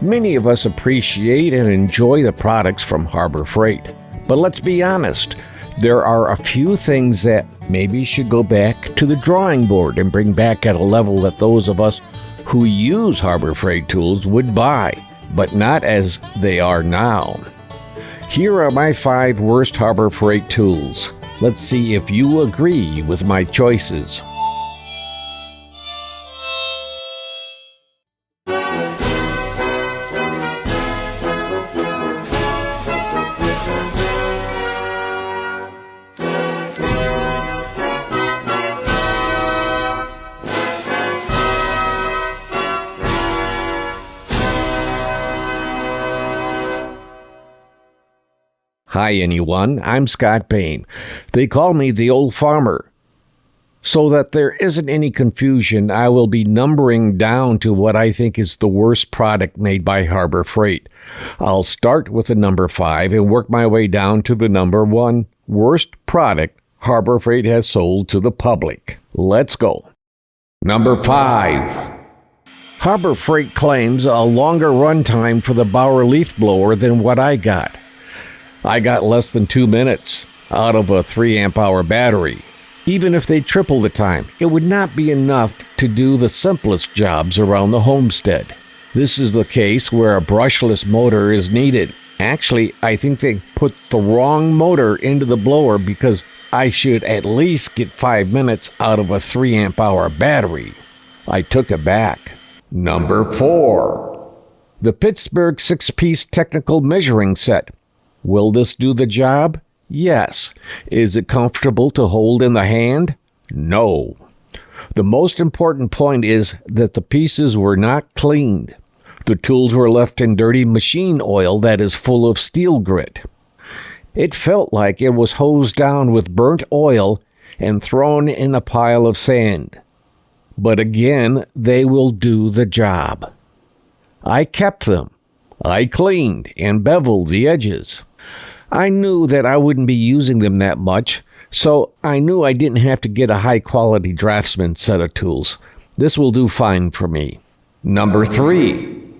Many of us appreciate and enjoy the products from Harbor Freight. But let's be honest, there are a few things that maybe should go back to the drawing board and bring back at a level that those of us who use Harbor Freight tools would buy, but not as they are now. Here are my 5 worst Harbor Freight tools. Let's see if you agree with my choices. Hi anyone, I'm Scott Bain. They call me the Old Farmer. So that there isn't any confusion, I will be numbering down to what I think is the worst product made by Harbor Freight. I'll start with the number 5 and work my way down to the number 1 worst product Harbor Freight has sold to the public. Let's go. Number 5. Harbor Freight claims a longer runtime for the Bauer leaf blower than what I got. I got less than 2 minutes out of a 3 amp hour battery. Even if they triple the time, it would not be enough to do the simplest jobs around the homestead. This is the case where a brushless motor is needed. Actually, I think they put the wrong motor into the blower because I should at least get 5 minutes out of a 3 amp hour battery. I took it back. Number 4. The Pittsburgh 6-piece technical measuring set. Will this do the job? Yes. Is it comfortable to hold in the hand? No. The most important point is that the pieces were not cleaned. The tools were left in dirty machine oil that is full of steel grit. It felt like it was hosed down with burnt oil and thrown in a pile of sand. But again, they will do the job. I kept them. I cleaned and beveled the edges. I knew that I wouldn't be using them that much, so I knew I didn't have to get a high-quality Draftsman set of tools. This will do fine for me. Number 3.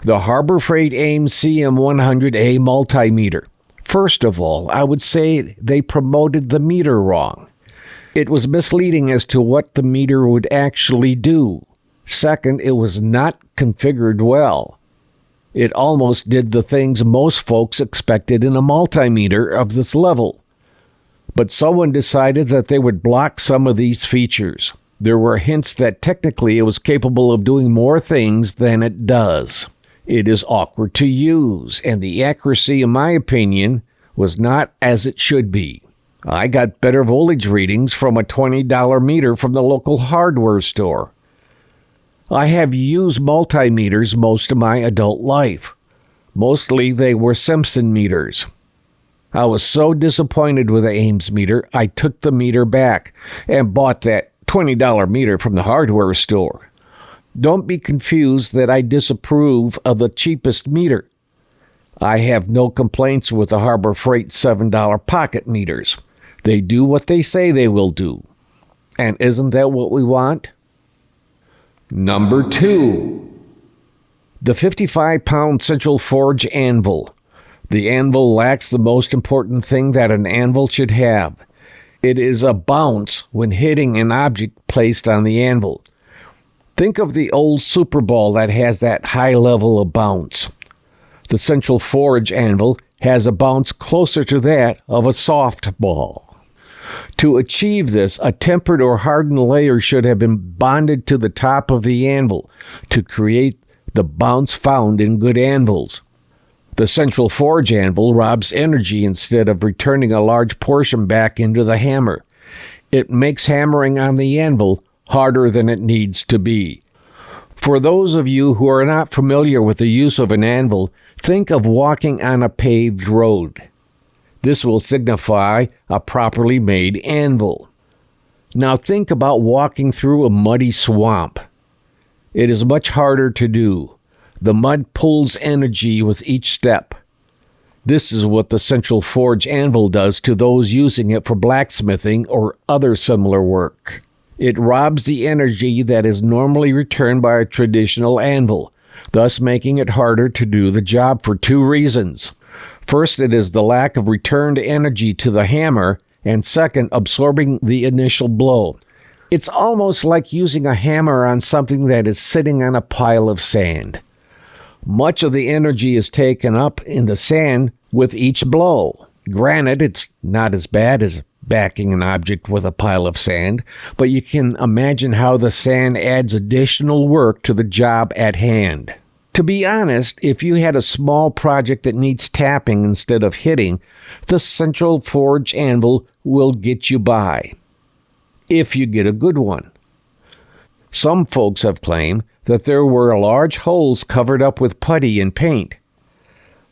The Harbor Freight AIM CM100A multimeter. First of all, I would say they promoted the meter wrong. It was misleading as to what the meter would actually do. Second, it was not configured well. It almost did the things most folks expected in a multimeter of this level. But someone decided that they would block some of these features. There were hints that technically it was capable of doing more things than it does. It is awkward to use, and the accuracy, in my opinion, was not as it should be. I got better voltage readings from a $20 meter from the local hardware store. I have used multimeters most of my adult life. Mostly they were Simpson meters. I was so disappointed with the Ames meter, I took the meter back and bought that $20 meter from the hardware store. Don't be confused that I disapprove of the cheapest meter. I have no complaints with the Harbor Freight $7 pocket meters. They do what they say they will do. And isn't that what we want? Number 2. The 55-pound Central Forge Anvil. The Anvil lacks the most important thing that an anvil should have. It is a bounce when hitting an object placed on the anvil. Think of the old Super Ball that has that high level of bounce. The Central Forge Anvil has a bounce closer to that of a softball. To achieve this, a tempered or hardened layer should have been bonded to the top of the anvil to create the bounce found in good anvils. The Central Forge Anvil robs energy instead of returning a large portion back into the hammer. It makes hammering on the anvil harder than it needs to be. For those of you who are not familiar with the use of an anvil, think of walking on a paved road. This will signify a properly made anvil. Now think about walking through a muddy swamp. It is much harder to do. The mud pulls energy with each step. This is what the Central Forge Anvil does to those using it for blacksmithing or other similar work. It robs the energy that is normally returned by a traditional anvil. thus making it harder to do the job for two reasons. First, it is the lack of returned energy to the hammer, and second, absorbing the initial blow. It's almost like using a hammer on something that is sitting on a pile of sand. Much of the energy is taken up in the sand with each blow. Granted, it's not as bad as backing an object with a pile of sand, but you can imagine how the sand adds additional work to the job at hand. To be honest, if you had a small project that needs tapping instead of hitting, the central forge anvil will get you by, if you get a good one. Some folks have claimed that there were large holes covered up with putty and paint.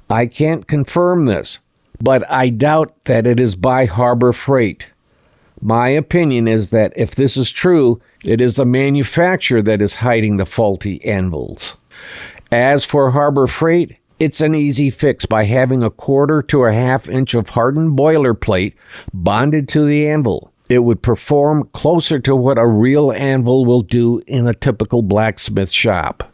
I can't confirm this, but I doubt that it is by Harbor Freight. My opinion is that if this is true, it is the manufacturer that is hiding the faulty anvils. As for Harbor Freight, it's an easy fix by having a 1/4 to a 1/2 inch of hardened boilerplate bonded to the anvil. It would perform closer to what a real anvil will do in a typical blacksmith shop.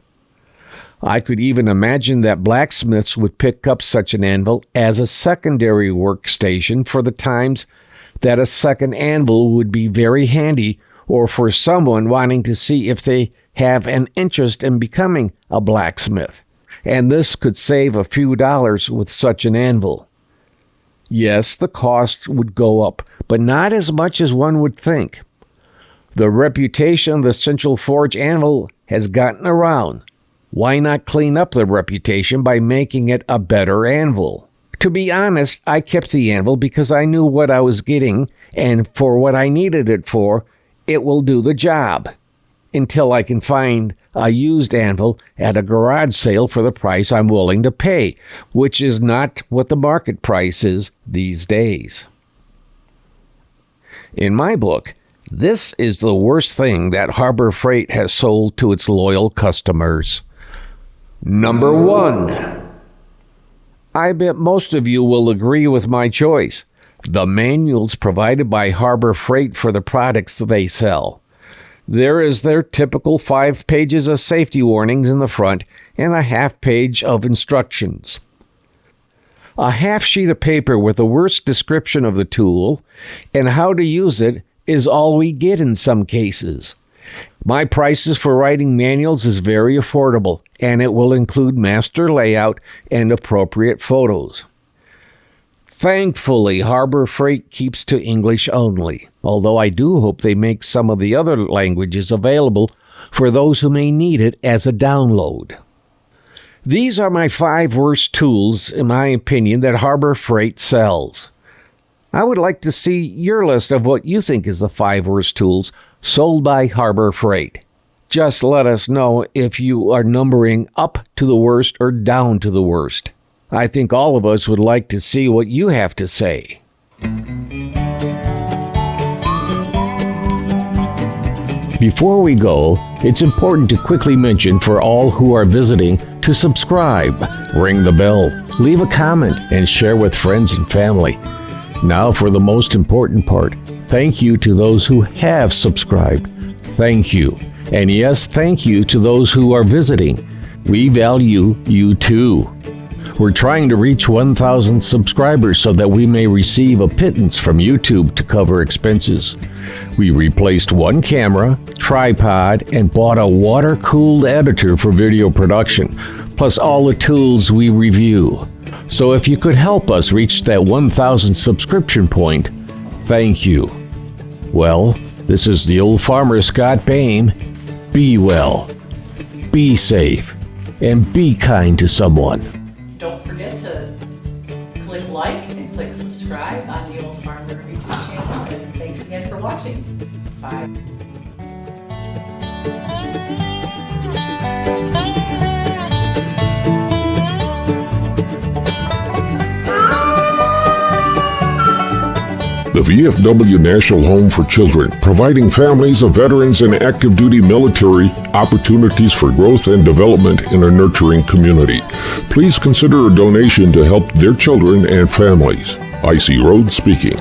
I could even imagine that blacksmiths would pick up such an anvil as a secondary workstation for the times that a second anvil would be very handy, or for someone wanting to see if they have an interest in becoming a blacksmith. And this could save a few dollars with such an anvil. Yes, the cost would go up, but not as much as one would think. The reputation of the Central Forge anvil has gotten around. Why not clean up the reputation by making it a better anvil? To be honest, I kept the anvil because I knew what I was getting, and for what I needed it for, it will do the job. Until I can find a used anvil at a garage sale for the price I'm willing to pay, which is not what the market price is these days. In my book, this is the worst thing that Harbor Freight has sold to its loyal customers. Number 1. I bet most of you will agree with my choice. The manuals provided by Harbor Freight for the products they sell. There is their typical 5 pages of safety warnings in the front and a 1/2 page of instructions. A 1/2 sheet of paper with the worst description of the tool and how to use it is all we get in some cases. My prices for writing manuals is very affordable, and it will include master layout and appropriate photos. Thankfully, Harbor Freight keeps to English only, although I do hope they make some of the other languages available for those who may need it as a download. These are my 5 worst tools, in my opinion, that Harbor Freight sells. I would like to see your list of what you think is the 5 worst tools sold by Harbor Freight. Just let us know if you are numbering up to the worst or down to the worst. I think all of us would like to see what you have to say. Before we go, it's important to quickly mention for all who are visiting to subscribe, ring the bell, leave a comment, and share with friends and family. Now for the most important part, thank you to those who have subscribed. Thank you. And yes, thank you to those who are visiting. We value you too. We're trying to reach 1,000 subscribers so that we may receive a pittance from YouTube to cover expenses. We replaced 1 camera, tripod, and bought a water-cooled editor for video production, plus all the tools we review. So if you could help us reach that 1,000 subscription point, thank you. Well, this is the old farmer Scott Bain. Be well, be safe, and be kind to someone. Don't forget to click like and click subscribe on the Old Farmer YouTube channel. And thanks again for watching. Bye. The VFW National Home for Children, providing families of veterans and active duty military opportunities for growth and development in a nurturing community. Please consider a donation to help their children and families. I.C. Rhodes speaking.